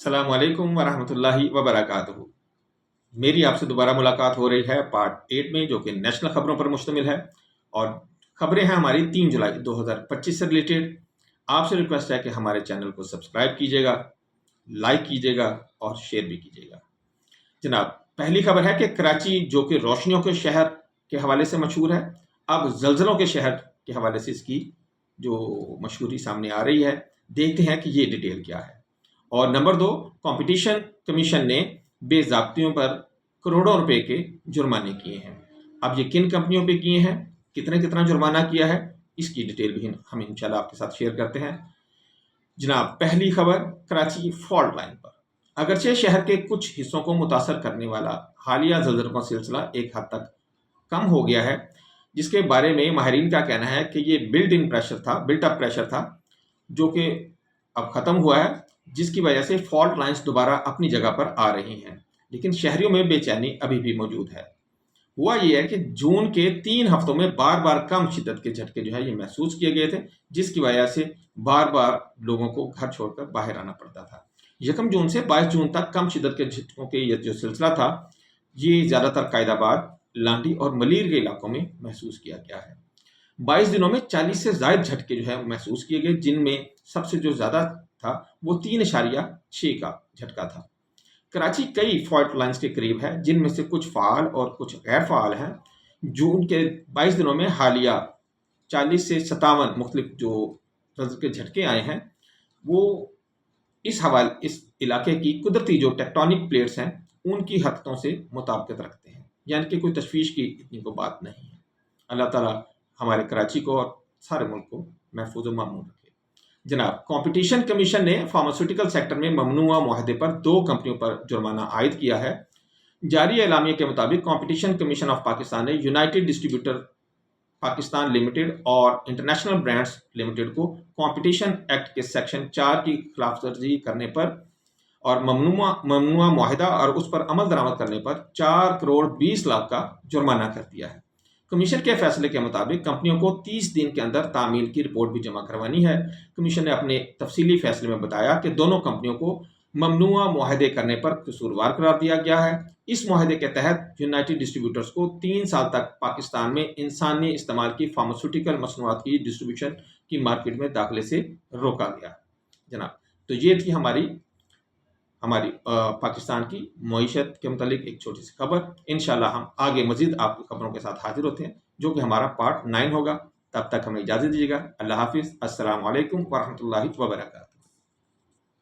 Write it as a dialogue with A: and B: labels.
A: अस्सलाम वालेकुम वरहमतुल्लाहि वबरकातुहू। मेरी आपसे दोबारा मुलाकात हो रही है पार्ट 8 में, जो कि नेशनल खबरों पर मुश्तमिल है। और खबरें हैं हमारी 3 जुलाई 2025 से रिलेटेड। आपसे रिक्वेस्ट है कि हमारे चैनल को सब्सक्राइब कीजिएगा, लाइक कीजिएगा और शेयर भी कीजिएगा। जनाब, पहली खबर है कि कराची, जो कि रोशनियों के शहर के हवाले से मशहूर है, अब जल्जलों के शहर के हवाले से इसकी जो मशहूरी सामने आ रही है। देखते हैं कि ये डिटेल क्या है। और नंबर 2, कंपटीशन कमीशन ने बेज़ाब्तियों पर करोड़ों रुपए के जुर्माने किए हैं। अब ये किन कंपनियों पे किए हैं, कितना जुर्माना किया है, इसकी डिटेल भी हम इंशाल्लाह आपके साथ शेयर करते हैं। जनाब, पहली खबर कराची फॉल्ट लाइन पर। अगरचे शहर के कुछ हिस्सों को मुतासर करने वाला हालिया ज़लज़लों का सिलसिला एक हद तक कम हो गया है, जिसके बारे में माहिरीन का कहना है कि ये बिल्ट अप प्रेशर था, जो कि अब ख़त्म हुआ है, जिसकी वजह से फॉल्ट लाइंस दोबारा अपनी जगह पर आ रही हैं। लेकिन शहरियों में बेचैनी अभी भी मौजूद है। हुआ ये है कि जून के 3 हफ्तों में बार बार कम शिद्दत के झटके जो है ये महसूस किए गए थे, जिसकी वजह से बार बार लोगों को घर छोड़कर बाहर आना पड़ता था। 1 जून से 22 जून तक कम शिद्दत के झटकों के ये जो सिलसिला था, ये ज़्यादातर कायदाबाद, लांडी और मलीर के इलाकों में महसूस किया गया है। 22 दिनों में 40 से ज़ायद झटके जो है महसूस किए गए, जिनमें सबसे जो ज़्यादा था वो 3.6 का झटका था। कराची कई फॉल्ट लाइंस के करीब है, जिनमें से कुछ फ़ाल और कुछ गैर फ़ाल हैं। जून के 22 दिनों में हालिया 40 से 57 मुख्तलिफ जो ज़लज़ले के झटके आए हैं, वो इस इलाके की कुदरती जो टेक्टोनिक प्लेट्स हैं, उनकी हरकतों से मुताबिकत रखते हैं, यानी कि कोई तशवीश की इतनी को बात नहीं है। अल्लाह ताला हमारे कराची को और सारे मुल्क को महफूज व मामून रखे। जनाब, कंपटीशन कमीशन ने फार्मास्यूटिकल सेक्टर में ममनूआ मुआहदे पर 2 कंपनियों पर जुर्माना आयद किया है। जारी एलामिया के मुताबिक कंपटीशन कमीशन ऑफ पाकिस्तान ने यूनाइटेड डिस्ट्रीब्यूटर पाकिस्तान लिमिटेड और इंटरनेशनल ब्रांड्स लिमिटेड को कंपटीशन एक्ट के सेक्शन 4 की खिलाफवर्जी करने पर और ममनूआ मुआहदा और उस पर अमल दरामद करने पर 4 करोड़ 20 लाख का जुर्माना कर दिया है। कमीशन के फैसले के मुताबिक कंपनियों को 30 दिन के अंदर तामील की रिपोर्ट भी जमा करवानी है। कमीशन ने अपने तफसीली फैसले में बताया कि दोनों कंपनियों को ममनूआ मुआहदे करने पर कसूरवार करार दिया गया है। इस मुआहदे के तहत यूनाइटेड डिस्ट्रीब्यूटर्स को 3 साल तक पाकिस्तान में इंसानी इस्तेमाल की फार्मास्यूटिकल मसनूआत की डिस्ट्रीब्यूशन की मार्केट में दाखिले से रोका गया। जनाब, तो ये थी हमारी पाकिस्तान की मईशत के मुतालिक एक छोटी सी खबर। इंशाल्लाह हम आगे मजीद आपकी खबरों के साथ हाजिर होते हैं, जो कि हमारा पार्ट 9 होगा। तब तक हमें इजाज़त दीजिएगा। अल्लाह हाफिज़। अस्सलाम वालेकुम वरहमतुल्लाहि वबरकातुहू।